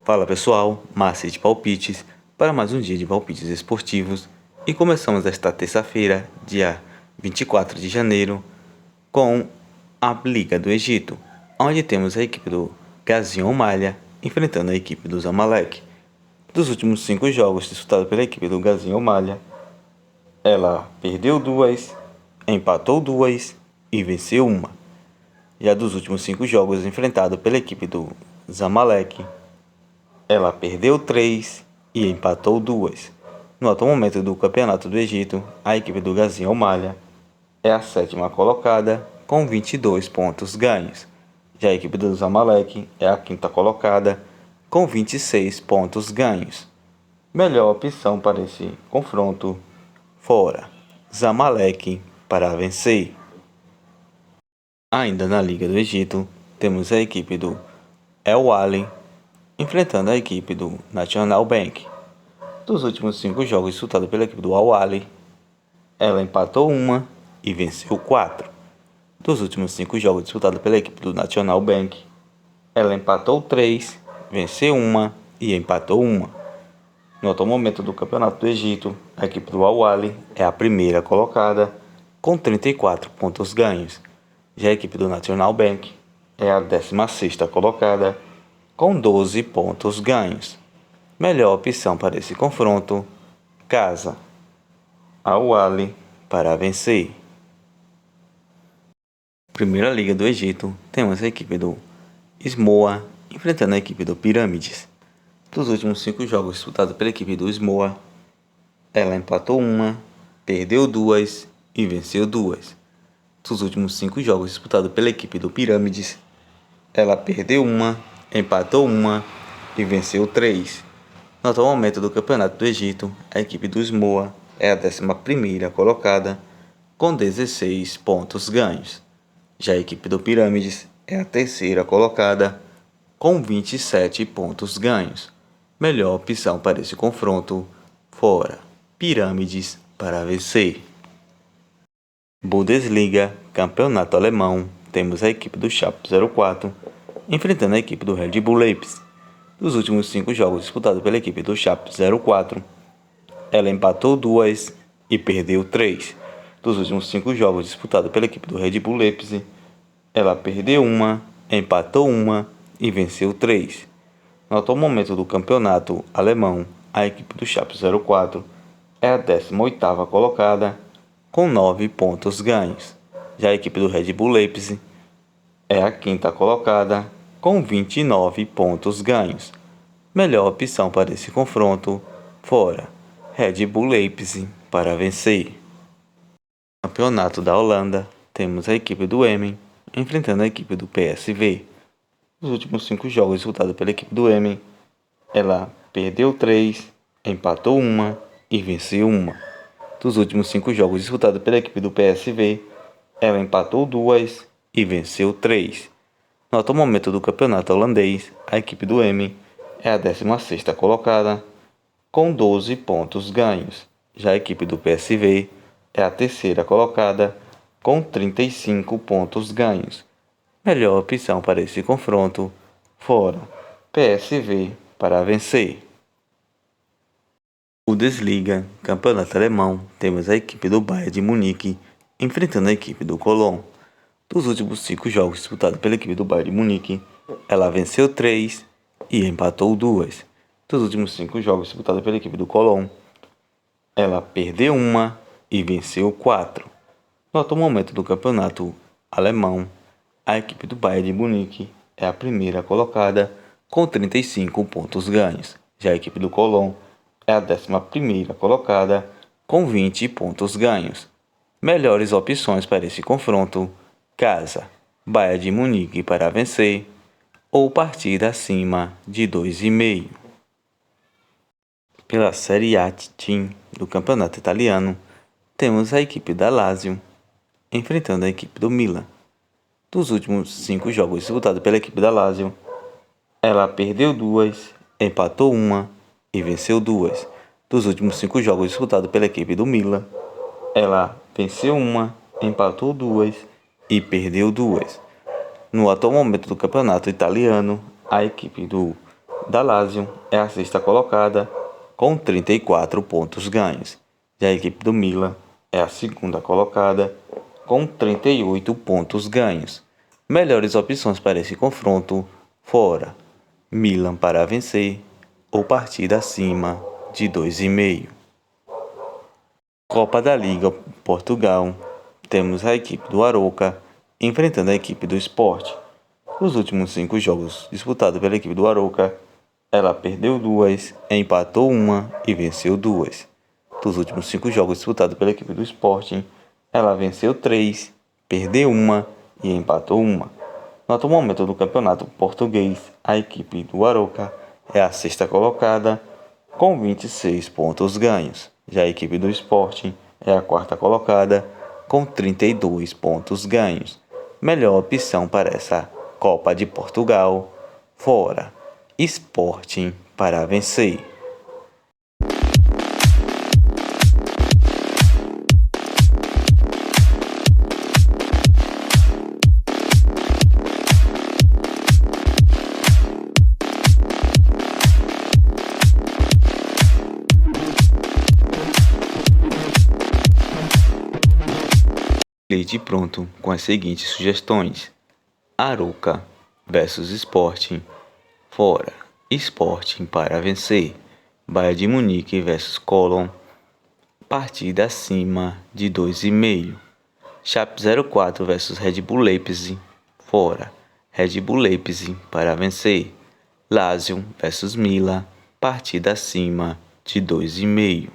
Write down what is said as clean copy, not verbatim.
Fala pessoal, Márcio de Palpites, para mais um dia de palpites esportivos e começamos esta terça-feira, dia 24 de janeiro, com a Liga do Egito, onde temos a equipe do Gazion Malha enfrentando a equipe do Zamalek. Dos últimos 5 jogos disputados pela equipe do Gazion Malha, ela perdeu 2, empatou 2 e venceu 1. Já dos últimos 5 jogos enfrentados pela equipe do Zamalek, ela perdeu 3 e empatou 2. No atual momento do Campeonato do Egito, a equipe do Gazion Malha é a 7ª colocada com 22 pontos ganhos. Já a equipe do Zamalek é a 5ª colocada com 26 pontos ganhos. Melhor opção para esse confronto, fora Zamalek para vencer. Ainda na Liga do Egito, temos a equipe do El Ahly enfrentando a equipe do National Bank. Dos últimos 5 jogos disputados pela equipe do Al Ahly, ela empatou 1 e venceu 4. Dos últimos 5 jogos disputados pela equipe do National Bank, ela empatou 3, venceu 1 e empatou 1. No atual momento do Campeonato do Egito, a equipe do Al Ahly é a 1ª colocada com 34 pontos ganhos. Já a equipe do National Bank é a 16ª colocada com 12 pontos ganhos. Melhor opção para esse confronto, casa Al Ahly para vencer. Primeira Liga do Egito, temos a equipe do Smoa enfrentando a equipe do Pirâmides. Dos últimos 5 jogos disputados pela equipe do Smoa, ela empatou 1, perdeu 2 e venceu 2. Dos últimos 5 jogos disputados pela equipe do Pirâmides, ela perdeu 1, empatou 1 e venceu 3. No atual momento do Campeonato do Egito, a equipe do Smoa é a 11ª colocada com 16 pontos ganhos. Já a equipe do Pirâmides é a 3ª colocada com 27 pontos ganhos. Melhor opção para esse confronto, fora Pirâmides para vencer. Bundesliga, campeonato alemão, temos a equipe do Schalke 04 enfrentando a equipe do Red Bull Leipzig. Dos últimos 5 jogos disputados pela equipe do Schalke 04, ela empatou 2 e perdeu 3. Dos últimos 5 jogos disputados pela equipe do Red Bull Leipzig, ela perdeu 1, empatou 1 e venceu 3. No atual momento do campeonato alemão, a equipe do Schalke 04 é a 18ª colocada com 9 pontos ganhos. Já a equipe do Red Bull Leipzig é a 5ª colocada com 29 pontos ganhos. Melhor opção para esse confronto, fora Red Bull Leipzig para vencer. No campeonato da Holanda, temos a equipe do Emmen enfrentando a equipe do PSV. Nos últimos 5 jogos disputados pela equipe do Emmen, ela perdeu 3, empatou 1 e venceu 1. Dos últimos 5 jogos disputados pela equipe do PSV, ela empatou 2 e venceu 3. No atual momento do campeonato holandês, a equipe do Emmen é a 16ª colocada com 12 pontos ganhos. Já a equipe do PSV é a 3ª colocada com 35 pontos ganhos. Melhor opção para esse confronto, fora PSV para vencer. Bundesliga, campeonato alemão, temos a equipe do Bayern de Munique enfrentando a equipe do Cologne. Dos últimos 5 jogos disputados pela equipe do Bayern de Munique, ela venceu 3 e empatou 2. Dos últimos 5 jogos disputados pela equipe do Cologne, ela perdeu 1 e venceu 4. No atual momento do campeonato alemão, a equipe do Bayern de Munique é a 1ª colocada com 35 pontos ganhos. Já a equipe do Cologne é a 11ª colocada com 20 pontos ganhos. Melhores opções para esse confronto, casa Bayern de Munique para vencer ou partida acima de 2,5. Pela Série A Team do campeonato italiano, temos a equipe da Lazio enfrentando a equipe do Milan. Dos últimos 5 jogos disputados pela equipe da Lazio, ela perdeu 2, empatou 1 e venceu 2. Dos últimos 5 jogos disputados pela equipe do Milan, ela venceu 1, empatou 2 e perdeu 2. No atual momento do campeonato italiano, a equipe do da Lazio é a sexta colocada, com 34 pontos ganhos. Já a equipe do Milan é a segunda colocada, com 38 pontos ganhos. Melhores opções para esse confronto: fora, Milan para vencer ou partida acima de 2,5. Copa da Liga Portugal, temos a equipe do Arouca enfrentando a equipe do Sport. Nos últimos 5 jogos disputados pela equipe do Arouca, ela perdeu 2, empatou 1 e venceu 2. Dos últimos 5 jogos disputados pela equipe do Sporting, ela venceu 3, perdeu 1 e empatou 1. No atual momento do campeonato português, a equipe do Arouca é a sexta colocada, com 26 pontos ganhos. Já a equipe do Sporting é a quarta colocada, com 32 pontos ganhos. Melhor opção para essa Copa de Portugal: fora, Sporting para vencer. Leite pronto com as seguintes sugestões: Arouca versus Sporting, fora, Sporting para vencer. Bayern de Munique versus Colón, partida acima de 2,5. Chape 04 versus Red Bull Leipzig, fora, Red Bull Leipzig para vencer. Lazio versus Milan, partida acima de 2,5.